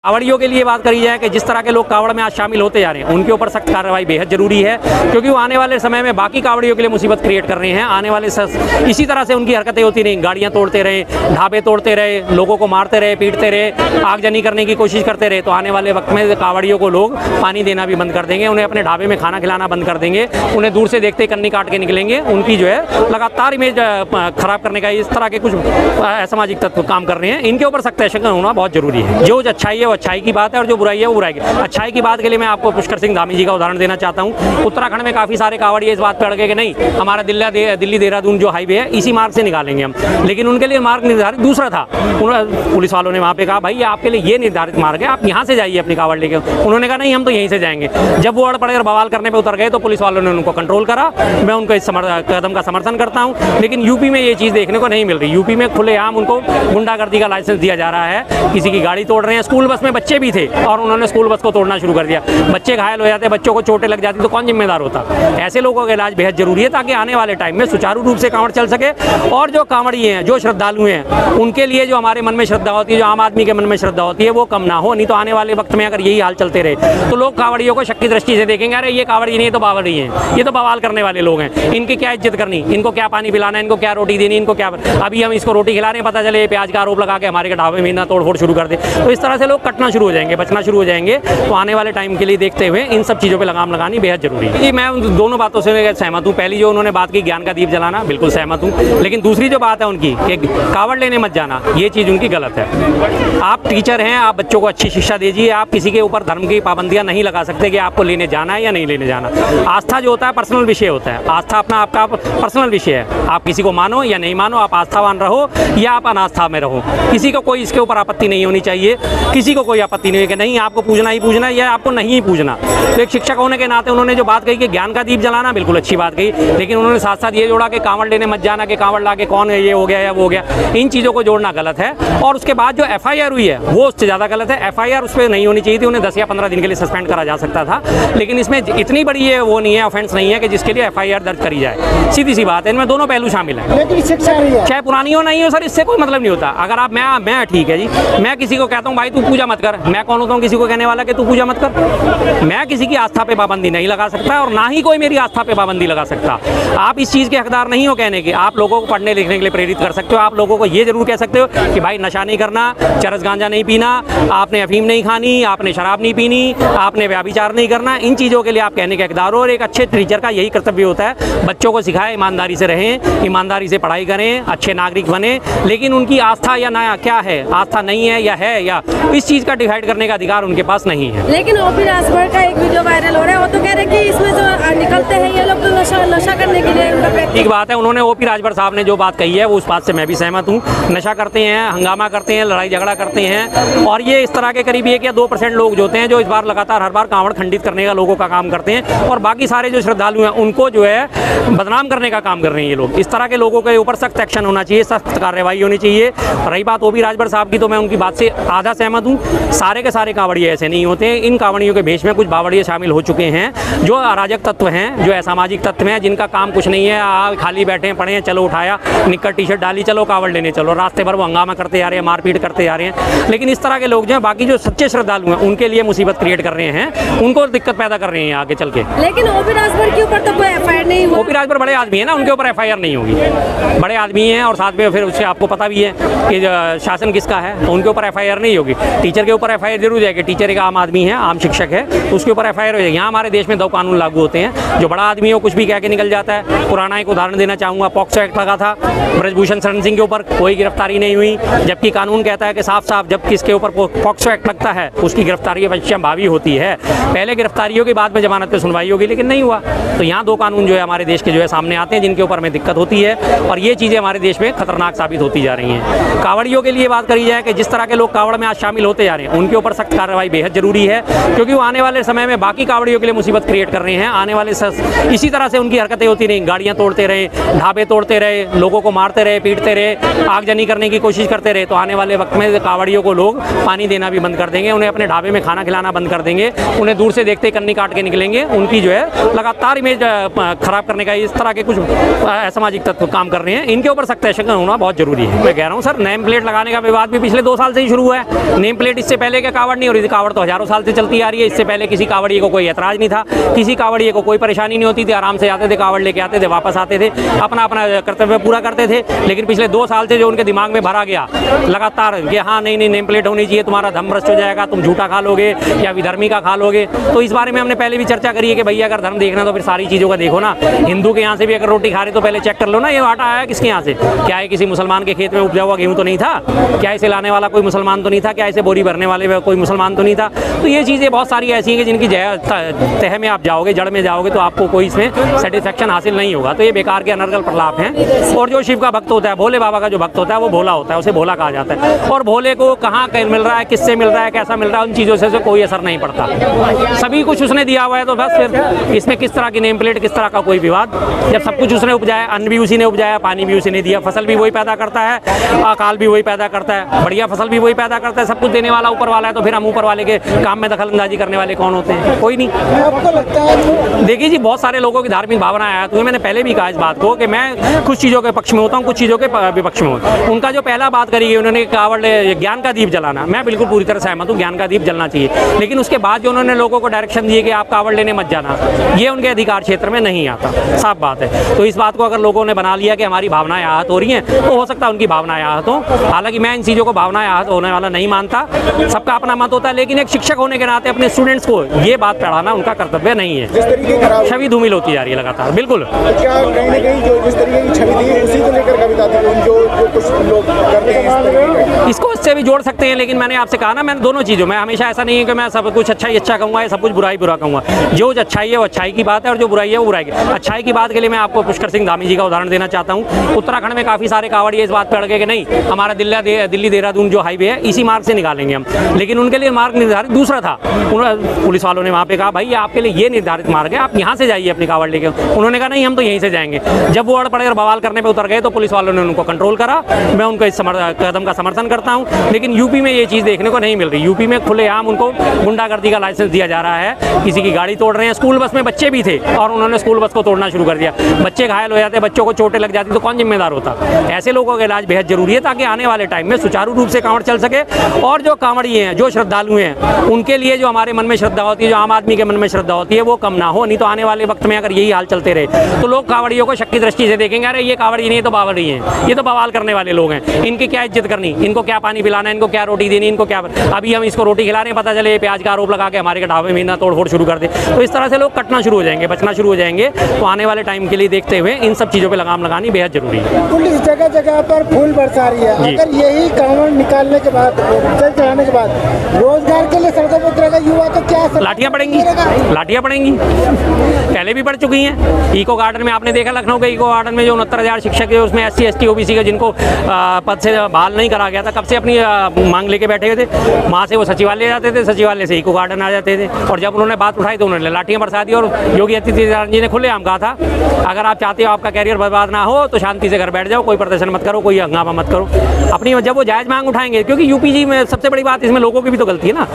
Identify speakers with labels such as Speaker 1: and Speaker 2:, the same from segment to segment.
Speaker 1: कांवड़ियों के लिए बात करी जाए कि जिस तरह के लोग कांवड़ में आज शामिल होते जा रहे हैं उनके ऊपर सख्त कार्रवाई बेहद जरूरी है, क्योंकि वो आने वाले समय में बाकी कांवड़ियों के लिए मुसीबत क्रिएट कर रहे हैं। आने वाले इसी तरह से उनकी हरकतें होती रहीं, गाड़ियां तोड़ते रहे, ढाबे तोड़ते रहे, लोगों को मारते रहे, पीटते रहे, आगजनी करने की कोशिश करते रहे, तो आने वाले वक्त में कांवड़ियों को लोग पानी देना भी बंद कर देंगे, उन्हें अपने ढाबे में खाना खिलाना बंद कर देंगे, उन्हें दूर से देखते कन्नी काट के निकलेंगे। उनकी जो है लगातार इमेज खराब करने का इस तरह के कुछ असामाजिक तत्व काम कर रहे हैं। इनके ऊपर सख्त एक्शन होना बहुत जरूरी है। जो अच्छाई है वो अच्छाई की बात है और जो बुराई है वो बुराई की। अच्छाई की बात के लिए मैं आपको पुष्कर सिंह धामी जी का उदाहरण देना चाहता हूँ। उत्तराखंड में काफ़ी सारे कांवड़िए इस बात पर अड़ गए कि नहीं, हमारा दिल्ली देहरादून जो हाईवे है इसी मार्ग से निकालेंगे हम, लेकिन उनके लिए मार्ग निर्धारित दूसरा था। पुलिस वालों ने वहाँ पे कहा भाई आपके लिए ये निर्धारित मार्ग है, आप यहाँ से जाइए अपनी कांवड़ लेके। उन्होंने कहा नहीं हम तो यहीं से जाएंगे। जब वो अड़ पड़े और बवाल करने पर उतर गए तो पुलिस वालों ने उनको कंट्रोल करा। मैं उनको इस कदम का समर्थन करता हूँ, लेकिन यूपी में ये चीज़ देखने को नहीं मिल रही। यूपी में खुलेआम उनको गुंडागर्दी का लाइसेंस दिया जा रहा है, किसी की गाड़ी तोड़ रहे हैं। स्कूल बस में बच्चे भी थे और उन्होंने स्कूल बस को तोड़ना शुरू कर दिया। बच्चे घायल हो जाते, बच्चों को चोटें लग जाती तो कौन जिम्मेदार होता? ऐसे लोगों का इलाज बेहद जरूरी है ताकि आने वाले टाइम में सुचारू रूप से कांवड़ चल सके। और जो कांवड़िए हैं, जो श्रद्धालु हैं, उनके लिए जो हमारे मन में श्रद्धा होती है, जो आम आदमी के मन में श्रद्धा होती है, वो कम ना हो। नहीं तो आने वाले वक्त में अगर यही हाल चलते रहे तो लोग कांवड़ियों को शक की दृष्टि से देखेंगे, अरे ये कांवड़ी नहीं, ये तो बावड़ी हैं, ये तो बवाल करने वाले लोग हैं, इनकी क्या इज्जत करनी, इनको क्या पानी पिलाना, इनको क्या रोटी देनी, इनको क्या। अभी हम इसको रोटी खिला रहे हैं, पता चले प्याज का आरोप लगा के हमारे ढाबे में ना तोड़फोड़ शुरू कर दे, तो इस तरह से लोग कटना शुरू हो जाएंगे, बचना शुरू हो जाएंगे। तो आने वाले टाइम के लिए देखते हुए इन सब चीज़ों पे लगाम लगानी बेहद जरूरी है। मैं उन दोनों बातों से सहमत हूँ। पहली जो उन्होंने बात की ज्ञान का दीप जलाना, बिल्कुल सहमत हूँ, लेकिन दूसरी जो बात है उनकी कि कांवड़ लेने मत जाना, ये चीज़ उनकी गलत है। आप टीचर हैं, आप बच्चों को अच्छी शिक्षा दीजिए, आप किसी के ऊपर धर्म की पाबंदियाँ नहीं लगा सकते कि आपको लेने जाना है या नहीं लेने जाना। आस्था जो होता है पर्सनल विषय होता है, आस्था अपना आपका पर्सनल विषय है। आप किसी को मानो या नहीं मानो, आप आस्थावान रहो या आप अनास्था में रहो, किसी को कोई इसके ऊपर आपत्ति नहीं होनी चाहिए। किसी को कोई आपत्ति नहीं है कि नहीं आपको पूजना ही पूजना या आपको नहीं ही पूजना। तो एक शिक्षक होने के नाते उन्होंने जो बात कही कि ज्ञान का दीप जलाना, बिल्कुल अच्छी बात कही, लेकिन उन्होंने साथ साथ ये जोड़ा कि कांवड़ लेने मत जाना, कि कांवड़ ला के कौन है, ये हो गया या वो हो गया। इन चीज़ों को जोड़ना गलत है। और उसके बाद जो FIR हुई है वो उससे ज़्यादा गलत है। FIR उस पर नहीं होनी चाहिए थी, उन्हें 10 या 15 दिन के लिए सस्पेंड करा जा सकता था, लेकिन इसमें इतनी बड़ी ये वो नहीं है, ऑफेंस नहीं है कि जिसके लिए FIR दर्ज करी जाए। सीधी सी बात है, इनमें दोनों पहलू शामिल हैं। चाहे पुरानी हो नहीं हो सर, इससे कोई मतलब नहीं होता। अगर आप मैं ठीक है जी, मैं किसी को कहता हूँ भाई तू पूजा मत कर, मैं कौन होता हूँ किसी को कहने वाला कि तू पूजा मत कर? मैं किसी की आस्था पे पाबंदी नहीं लगा सकता और ना ही कोई मेरी आस्था पे पाबंदी लगा सकता। आप इस चीज़ के हकदार नहीं हो कहने के। आप लोगों को पढ़ने लिखने के लिए प्रेरित कर सकते हो, आप लोगों को ये जरूर कह सकते हो कि भाई नशा नहीं करना, चरस गांजा नहीं पीना, आपने अफीम नहीं खानी, आपने शराब नहीं पीनी, आपने व्याभिचार नहीं करना। इन चीज़ों के लिए आप कहने के हकदार हो। और एक अच्छे टीचर का यही कर्तव्य होता है, बच्चों को सिखाए ईमानदारी से रहें, ईमानदारी से पढ़ाई करें, अच्छे नागरिक बने। लेकिन उनकी आस्था या नया क्या है, आस्था नहीं है या इस चीज़ का डिसाइड करने का अधिकार उनके पास नहीं है।
Speaker 2: लेकिन ओपी राजभर का एक वीडियो वायरल हो रहा है, वो तो कह रहे हैं कि इसमें जो निकलते हैं ये लोग तो नशा करने के लिए।
Speaker 1: ठीक बात है, उन्होंने ओपी राजभर साहब ने जो बात कही है वो उस बात से मैं भी सहमत हूँ। नशा करते हैं, हंगामा करते हैं, लड़ाई झगड़ा करते हैं, और ये इस तरह के करीब 1 या 2% लोग जो होते हैं जो इस बार लगातार हर बार कांवड़ खंडित करने का लोगों का काम करते हैं, और बाकी सारे जो श्रद्धालु हैं उनको जो है बदनाम करने का काम कर रहे हैं ये लोग। इस तरह के लोगों के ऊपर सख्त एक्शन होना चाहिए, सख्त कार्रवाई होनी चाहिए। रही बात ओपी राजभर साहब की, तो मैं उनकी बात से आधा सहमत हूँ। सारे के सारे कांवड़िए ऐसे नहीं होते। इन कांवड़ियों के भेष में कुछ बावड़िए शामिल हो चुके हैं जो अराजक तत्व हैं, जो असामाजिक तत्व हैं, जिनका काम कुछ नहीं है, खाली बैठे पड़े हैं, चलो उठाया निक्कर टी-शर्ट डाली, चलो कांवड़ लेने चलो, रास्ते भर वो हंगामा करते जा रहे हैं, मारपीट करते जा रहे हैं। लेकिन इस तरह के लोग जो हैं, बाकी जो सच्चे श्रद्धालु हैं, उनके लिए मुसीबत क्रिएट कर रहे हैं, उनको दिक्कत पैदा कर रहे हैं आगे चल के।
Speaker 2: लेकिन ओपी राजभर के ऊपर तो कोई FIR नहीं हुआ।
Speaker 1: ओपी राजभर बड़े आदमी है ना, उनके ऊपर FIR नहीं होगी। बड़े आदमी हैं और साथ में फिर उससे आपको पता भी है कि शासन किसका है, तो उनके ऊपर FIR नहीं होगी। टीचर के ऊपर FIR जरूर जाएगी। टीचर एक आम आदमी है, आम शिक्षक है, तो उसके ऊपर FIR हो जाएगी। यहाँ हमारे देश में 2 कानून लागू होते हैं, जो बड़ा आदमी हो कुछ भी कह के निकल जाता है। पुराना एक उदाहरण देना चाहूँगा, पॉक्सो एक्ट लगा था ब्रजभूषण शरण सिंह के ऊपर, कोई गिरफ्तारी नहीं हुई, जबकि कानून कहता है कि साफ साफ जब किसके ऊपर पॉक्सो एक्ट लगता है उसकी गिरफ्तारी भावी होती है। पहले गिरफ्तारी होगी, बाद में जमानत पे सुनवाई होगी, लेकिन नहीं हुआ। तो यहाँ 2 कानून जो है हमारे देश के जो है सामने आते हैं, जिनके ऊपर हमें दिक्कत होती है, और ये चीज़ें हमारे देश में खतरनाक साबित होती जा रही हैं। कांवड़ियों के लिए बात करी जाए कि जिस तरह के लोग कांवड़ में आज शामिल होते जा रहे हैं उनके ऊपर सख्त कार्रवाई बेहद जरूरी है, क्योंकि वो आने वाले समय में बाकी कांवड़ियों के लिए मुसीबत क्रिएट कर रहे हैं। आने वाले इसी तरह से उनकी हरकतें होती रहीं, गाड़ियाँ तोड़ते रहे, ढाबे तोड़ते रहे, लोगों को मारते रहे, पीटते रहे, आगजनी करने की कोशिश करते रहे, तो आने वाले वक्त में कांवड़ियों को लोग पानी देना भी बंद कर देंगे, उन्हें अपने ढाबे में खाना खिलाना बंद कर देंगे, उन्हें दूर से देखते कन्नी काट के निकलेंगे। उनकी जो है लगातार इमेज खराब करने का इस तरह के कुछ असामाजिक तत्व काम कर रहे हैं। इनके ऊपर सख्त एक्शन होना बहुत जरूरी है। मैं कह रहा हूँ सर, नेम प्लेट लगाने का विवाद भी पिछले 2 साल से ही शुरू हुआ है। नेम प्लेट प्लेट इससे पहले क्या कावड़ नहीं हो रही थी? कावड़ तो हजारों साल से चलती आ रही है। इससे पहले किसी कावड़िए को कोई ऐतराज नहीं था, किसी कावड़िए को कोई परेशानी नहीं होती थी, आराम से आते थे, कावड़ लेके आते थे, वापस आते थे, अपना अपना कर्तव्य पूरा करते थे। लेकिन पिछले 2 साल से जो उनके दिमाग में भरा गया लगातार कि हाँ नहीं नेम प्लेट होनी चाहिए, तुम्हारा धर्म भ्रष्ट हो जाएगा, तुम झूठा खा लोगे या विधर्मी का खा लोगे। तो इस बारे में हमने पहले भी चर्चा करी है कि भैया अगर धर्म देखना तो फिर सारी चीज़ों का देखो ना। हिंदू के यहाँ से भी अगर रोटी खा रहे तो पहले चेक कर लो ना, ये आटा आया किसके यहाँ से? क्या है किसी मुसलमान के खेत में उपजा हुआ गेहूँ तो नहीं था? क्या इसे लाने वाला कोई मुसलमान तो नहीं था? क्या इसे बोरी भरने वाले कोई मुसलमान तो नहीं था? तो ये चीज़ें बहुत सारी ऐसी हैं कि जिनकी तह में आप जाओगे, जड़ में जाओगे, तो आपको कोई इसमें सेटिस्फेक्शन हासिल नहीं होगा। तो ये बेकार के अनर्गल प्रलाप हैं। और जो शिव का भक्त होता है, भोले बाबा का जो भक्त होता है, वो भोला होता है, उसे भोला कहा जाता है। और भोले को कहाँ मिल रहा है, किससे मिल रहा है, कैसा मिल रहा है, उन चीज़ों से कोई असर नहीं पड़ता। सभी कुछ उसने दिया हुआ है, तो बस फिर इसमें किस तरह की नेम प्लेट, किस तरह का कोई विवाद? जब सब कुछ उसने उपजाया, अन्न भी उसी ने उपजाया, पानी भी उसी ने दिया, फसल भी वही पैदा करता है, अकाल भी वही पैदा करता है, बढ़िया फसल भी वही पैदा करता है, सब कुछ देने वाला ऊपर वाला है। तो फिर हम ऊपर वाले के काम में दखलंदाजी करने वाले कौन होते हैं? कोई नहीं।
Speaker 3: आपको लगता है?
Speaker 1: देखिए जी, बहुत सारे लोगों की धार्मिक भावनाएं आया तो मैंने पहले भी कहा इस बात को कि मैं कुछ चीज़ों के पक्ष में होता हूँ, कुछ चीज़ों के विपक्ष में हूँ। उनका जो पहला बात करी गई उन्होंने कावड़ ज्ञान का दीप जलाना, मैं बिल्कुल पूरी तरह सहमत हूँ, ज्ञान का दीप जलना चाहिए। लेकिन उसके बाद जो उन्होंने लोगों को डायरेक्शन दिए कि आप कावड़ लेने मत जाना, ये उनके अधिकार क्षेत्र में नहीं आता, साफ बात है। तो इस बात को अगर लोगों ने बना लिया कि हमारी भावनाएं आहत हो रही हैं, तो हो सकता है उनकी भावनाएं आहत हो। हालांकि मैं इन चीज़ों को भावनाएं आहत होने वाला नहीं मानता, सबका अपना मत होता है। लेकिन एक शिक्षक होने के नाते अपने स्टूडेंट्स को ये बात पढ़ाना उनका कर्तव्य नहीं है।
Speaker 3: जिस तरीके की
Speaker 1: छवि धूमिल होती जा रही है लगातार। बिल्कुल,
Speaker 3: क्या कहीं ना कहीं जो जिस तरीके की छवि दी उसी को लेकर कविता थी, जो कुछ लोग करते हैं इस तरीके का।
Speaker 1: इसको इससे भी जोड़ सकते हैं। लेकिन मैंने आपसे कहा ना, मैंने दोनों चीज़ों में हमेशा ऐसा नहीं है कि मैं सब कुछ अच्छा ही अच्छा कहूँगा या सब कुछ बुरा ही बुरा कहूँगा। जो अच्छाई है वो अच्छाई की बात है, और जो बुराई है वो बुराई की। अच्छाई की बात के लिए मैं आपको पुष्कर सिंह धामी जी का उदाहरण देना चाहता हूँ। उत्तराखंड में काफ़ी सारे कावड़िए इस बात पर अड़ गए कि नहीं, हमारा दिल्ली देहरादून जो हाईवे है इसी मार्ग से निकालेंगे हम। लेकिन उनके लिए मार्ग निर्धारित दूसरा था। पुलिस वालों ने वहाँ पे कहा भाई आपके लिए ये निर्धारित मार्ग है, आप यहाँ से जाइए अपनी कावड़ लेके। उन्होंने कहा नहीं, हम तो यहीं से जाएंगे। जब वो अड़ पड़े और बवाल करने पे उतर गए तो पुलिस वालों ने उनको कंट्रोल करा। मैं उनका इस कदम का समर्थन करता हूँ। लेकिन यूपी में ये चीज़ देखने को नहीं मिल रही। यूपी में खुलेआम उनको गुंडागर्दी का लाइसेंस दिया जा रहा है, किसी की गाड़ी तोड़ रहे हैं। स्कूल बस में बच्चे भी थे और उन्होंने स्कूल बस को तोड़ना शुरू कर दिया। बच्चे घायल हो जाते, बच्चों को चोटें लग जाती तो कौन जिम्मेदार होता? ऐसे लोगों का इलाज बेहद जरूरी है ताकि आने वाले टाइम में सुचारू रूप से कांवड़ चल सके। और जो कांवड़िए हैं, जो श्रद्धालु हैं, उनके लिए जो हमारे मन में श्रद्धा होती है, जो आम आदमी के मन में श्रद्धा होती है, वो कम ना हो। नहीं तो आने वाले वक्त में अगर यही हाल चलते रहे तो लोग कांवड़ियों को शक की दृष्टि से देखेंगे, अरे ये कांवड़ी नहीं, ये तो बावड़ी हैं, ये तो बवाल करने वाले लोग हैं, इनकी क्या इज्जत करनी, इनको क्या पानी पिलाना, इनको क्या रोटी देनी, इनको क्या। अभी हम इसको रोटी खिला रहे हैं, पता चले प्याज का आरोप लगा के हमारे ढाबे में ना तोड़फोड़ शुरू कर दे। तो इस तरह से लोग कटना शुरू हो जाएंगे, बचना शुरू हो जाएंगे। तो आने वाले टाइम के लिए देखते हुए इन सब चीज़ों पर लगाम लगानी बेहद जरूरी है।
Speaker 3: पुलिस जगह जगह पर फूल बरसा रही है। अगर यही कांवड़ निकालने के बाद, चल चढ़ाने के बाद रोजगार के लिए सड़कों पर उतरेगा युवा तो क्या
Speaker 1: लाठियाँ पड़ेंगी, लाठियाँ पड़ेंगी, पहले भी पड़ चुकी हैं। इको गार्डन में आपने देखा, लखनऊ के इको गार्डन में जो 69,000 शिक्षक है उसमें SC ST OBC का जिनको पद से बहाल नहीं करा गया था, कब से अपनी मांग लेके बैठे हुए थे। वहाँ से वो सचिवालय जाते थे, सचिवालय से इको गार्डन आ जाते थे। और जब उन्होंने बात उठाई तो उन्होंने लाठियाँ बरसा दी। और योगी आदित्यनाथ जी ने खुलेआम कहा था, अगर आप चाहते हो आपका कैरियर बर्बाद ना हो तो शांति से घर बैठ जाओ, कोई प्रदर्शन मत करो, कोई हंगामा मत करो अपनी। जब वो जायज़ मांग उठाएंगे, क्योंकि यूपी जी में सबसे बड़ी बात इसमें लोगों की भी तो गलती है ना,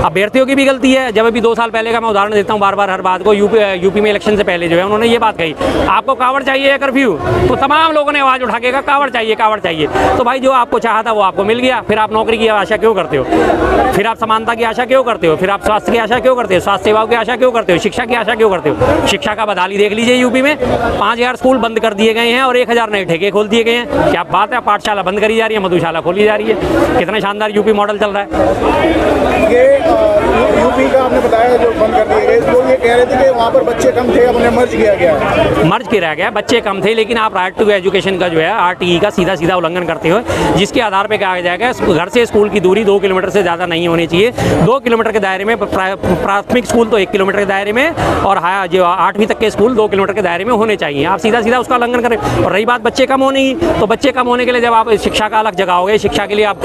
Speaker 1: अभ्यर्थियों की भी गलती है। जब अभी 2 साल पहले का मैं उदाहरण देता हूँ बार बार हर बात को, यूपी में इलेक्शन से पहले जो है उन्होंने ये बात कही, आपको कावड़ चाहिए या कर्फ्यू? तो तमाम लोगों ने आवाज़ उठा के कहा कावड़ चाहिए, कावड़ चाहिए। तो भाई जो आपको चाहा था वो आपको मिल गया, फिर आप नौकरी की आशा क्यों करते हो? फिर आप समानता की आशा क्यों करते हो? फिर आप स्वास्थ्य की आशा क्यों करते हो? स्वास्थ्य सेवाओं की आशा क्यों करते हो? शिक्षा की आशा क्यों करते हो? शिक्षा का बदहाली देख लीजिए यूपी में, 5,000 स्कूल बंद कर दिए गए हैं और 1,000 नए ठेके खोल दिए गए हैं। क्या बात है, पाठशाला बंद करी जा रही है, मधुशाला खोली जा रही है। कितना शानदार यूपी मॉडल चल रहा है।
Speaker 3: ये यूपी का आपने बताया जो बंद कर दिए गए, तो ये कह रहे थे कि वहाँ पर बच्चे कम थे, अपने मर्ज किया गया,
Speaker 1: मर्ज किया गया, बच्चे कम थे। लेकिन आप राइट टू एजुकेशन का जो है RTE का सीधा सीधा उल्लंघन करते हो, जिसके आधार पर कहा जाएगा घर से स्कूल की दूरी 2 किलोमीटर से ज़्यादा नहीं होनी चाहिए। 2 किलोमीटर के दायरे में प्राथमिक स्कूल तो 1 किलोमीटर के दायरे में, और जो 8वीं तक के स्कूल 2 किलोमीटर के दायरे में होने चाहिए। आप सीधा सीधा उसका उल्लंघन करें। और रही बात बच्चे कम होने की, तो बच्चे कम होने के लिए जब आप शिक्षा का अलग जगाओगे, शिक्षा के लिए आप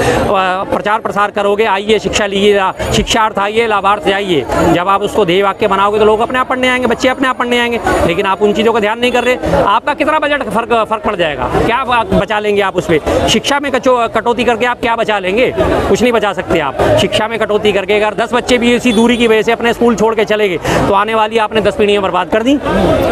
Speaker 1: प्रचार प्रसार करोगे, आइए शिक्षा लीजिए, शिक्षार्थ आइए, लाभार्थ जाइए, जब आप उसको ध्येय वाक्य बनाओगे तो लोग अपने आप पढ़ने पढ़ने आएंगे, बच्चे अपने आप पढ़ने आएंगे, लेकिन आप उन चीज़ों का ध्यान नहीं कर रहे। आपका कितना बजट फर्क पड़ जाएगा, क्या बचा लेंगे आप उस पर? शिक्षा में कटौती करके आप क्या बचा लेंगे? कुछ नहीं बचा सकते आप। शिक्षा में कटौती करके अगर 10 बच्चे भी इसी दूरी की वजह से अपने स्कूल छोड़ के चले गए तो आने वाली आपने 10 पीढ़ियाँ बर्बाद कर दी।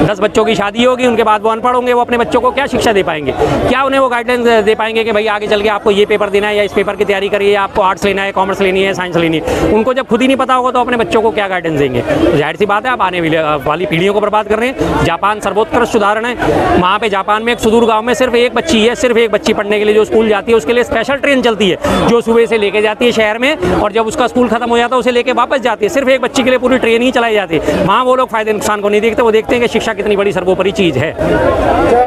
Speaker 1: 10 बच्चों की शादी होगी, उनके बाद वो अनपढ़ होंगे, वो अपने बच्चों को क्या शिक्षा दे पाएंगे? क्या उन्हें वो गाइडेंस दे पाएंगे कि भाई आगे चल के आपको ये पेपर देना है या इस पेपर की तैयारी करिए, आपको आर्ट्स लेना है, कॉमर्स लेनी है, साइंस लेनी है? उनको जब खुद ही नहीं पता होगा तो अपने बच्चों को क्या गाइडेंस देंगे? तो जाहिर सी बात है आप आने वाली पीढ़ियों को बर्बाद कर रहे हैं। जापान सर्वोत्कृष्ट उदाहरण है। वहाँ पे जापान में एक सुदूर गाँव में सिर्फ एक बच्ची है, सिर्फ एक बच्ची पढ़ने के लिए जो स्कूल जाती है, उसके लिए स्पेशल ट्रेन चलती है जो सुबह से लेके जाती है शहर में, और जब उसका स्कूल खत्म हो जाता है उसे लेके वापस जाती है। सिर्फ एक बच्ची के लिए पूरी ट्रेन ही चलाई जाती है। वहाँ वो लोग फायदे नुकसान को नहीं देखते, वो देखते हैं कि शिक्षा कितनी बड़ी सर्वोपरि चीज़ है।